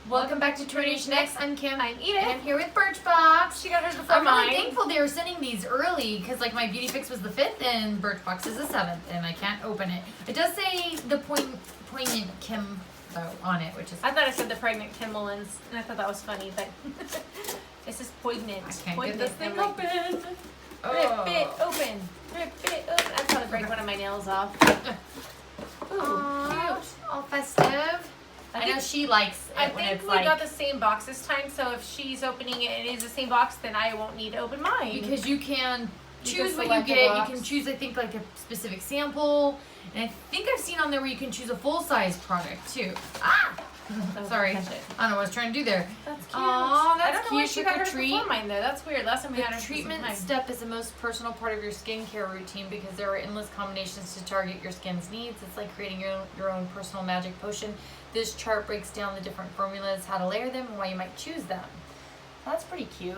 Welcome back to Tornation X. I'm Kim. I'm Edith. And I'm here with Birchbox. She got hers before I'm mine. really thankful they were sending these early because like my beauty fix was the 5th and Birchbox is the 7th and I can't open it. It does say the poignant Kim though on it, which is... I thought it said the pregnant Kim Mullins, and I thought that was funny, but it's just poignant. I can't Poignant. get this thing Like, open. Rip it open. Rip it open. I'd probably break one of my nails off. Ooh, Aww, cute. all festive. I know she likes it I when think it's we like... got the same box this time, so if she's opening it and it is the same box, then I won't need to open mine. Because you can choose what you select a get. box. You can choose, I think, like a specific sample. And I think I've seen on there where you can choose a full-size product, too. Ah! Oh, Sorry. catch it. I don't know what I was trying to do there. That's cute. Aw, that's I don't know why cute. she Trick got or hers treat. before mine, though. That's weird. Last time we The had hers treatment step is the most personal part of your skincare routine because there are endless combinations to target your skin's needs. It's like creating your own personal magic potion. This chart breaks down the different formulas, how to layer them, and why you might choose them. That's pretty cute.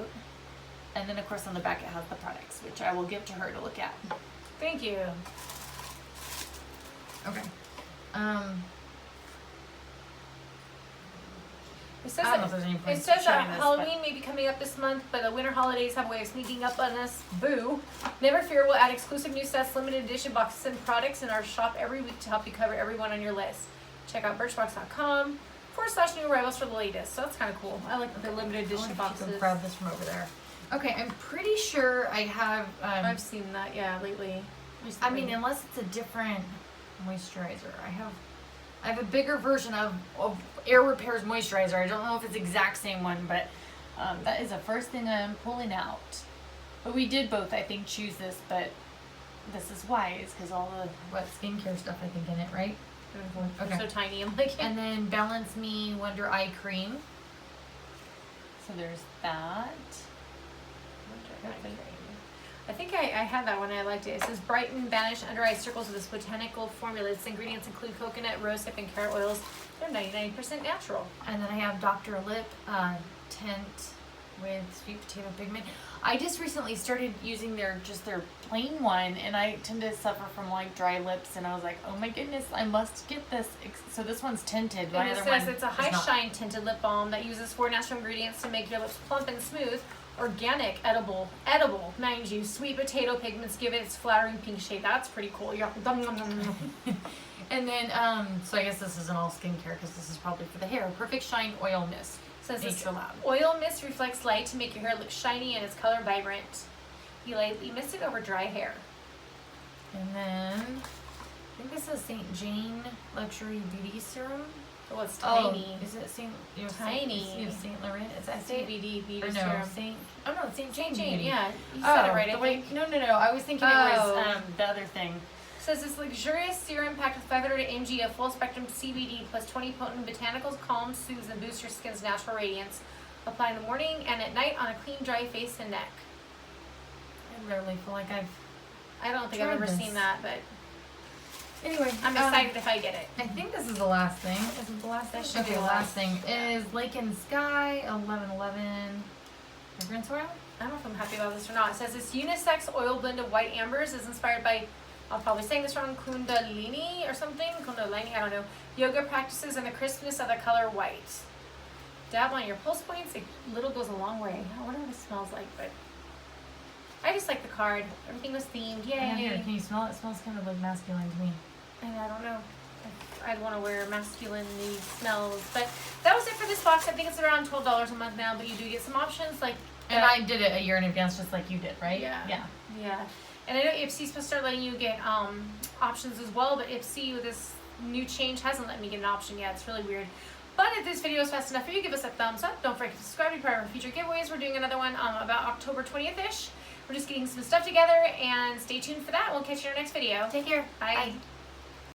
And then, of course, on the back it has the products, which I will give to her to look at. Thank you. Okay. It says I don't know if there's any point it says that showing this, Halloween may be coming up this month, but the winter holidays have a way of sneaking up on us. Boo. Never fear, we'll add exclusive new sets, limited edition boxes, and products in our shop every week to help you cover everyone on your list. Check out birchbox.com/new arrivals for the latest. So that's kind of cool. I like the limited edition boxes. Grab this from over there. Okay, I'm pretty sure I have... I've seen that, yeah, lately. I mean, unless it's a different moisturizer. I have a bigger version of Air Repair's moisturizer. I don't know if it's the exact same one, but that is the first thing I'm pulling out. But we did both, I think, choose this, but this is why. It's because all the wet skincare stuff, I think, in it, right? Mm-hmm. Okay. So tiny. I'm like, And then Balance Me Wonder Eye Cream. So there's that. I think I had that one. I liked it. It says brighten, banish under eye circles with this botanical formula. Its ingredients include coconut, rosehip, and carrot oils. They're 99% natural. And then I have Dr. Lip tint with sweet potato pigment. I just recently started using their plain one, and I tend to suffer from like dry lips. And I was like, oh my goodness, I must get this. So this one's tinted. And it says it's a high shine tinted lip balm that uses 4 natural ingredients to make your lips plump and smooth. Organic, edible, mind you. Sweet potato pigments give it its flattering pink shade. That's pretty cool. Yeah. And then, so I guess this isn't all skincare because this is probably for the hair. Perfect Shine Oil Mist. Says Nature Lab. Oil mist reflects light to make your hair look shiny and its color vibrant. You lightly mist it over dry hair. And then, I think this is St. Jane Luxury Beauty Serum. Oh, it's tiny. Oh, is it St. Tiny. St. Laurent? Is that CBD beauty or no, serum. St. Oh no, St. Jane Jane, Beauty. yeah. You said it right, I think. No. I was thinking it was the other thing. Says this luxurious serum packed with 500 mg of full spectrum CBD plus 20 potent botanicals calms, soothes, and boosts your skin's natural radiance. Apply in the morning and at night on a clean, dry face and neck. I rarely feel like I don't think I've ever seen that, but anyway, I'm excited if I get it. I think this is the last thing. Is it the last thing? That should be Okay, the the last last. thing is Lake and Sky 1111 fragrance oil. I don't know if I'm happy about this or not. It says this unisex oil blend of white ambers is inspired by, I'll probably saying this wrong, Kundalini or something. Kundalini, I don't know. Yoga practices and the crispness of the color white. Dab on your pulse points. A little goes a long way. I wonder what it smells like, but I just like the card. Everything was themed. Yay. Here, can you smell it? It smells kind of like masculine to me. And I don't know if I'd want to wear masculine-y smells. But that was it for this box. I think it's around $12 a month now, but you do get some options like... And I did it a year in advance just like you did, right? Yeah. Yeah. And I know Ipsy's supposed to start letting you get options as well, but Ipsy with this new change hasn't let me get an option yet. It's really weird. But if this video is fast enough for you, give us a thumbs up. Don't forget to subscribe to be part of our future giveaways. We're doing another one about October 20th-ish. We're just getting some stuff together, and stay tuned for that. We'll catch you in our next video. Take care. Bye. Bye.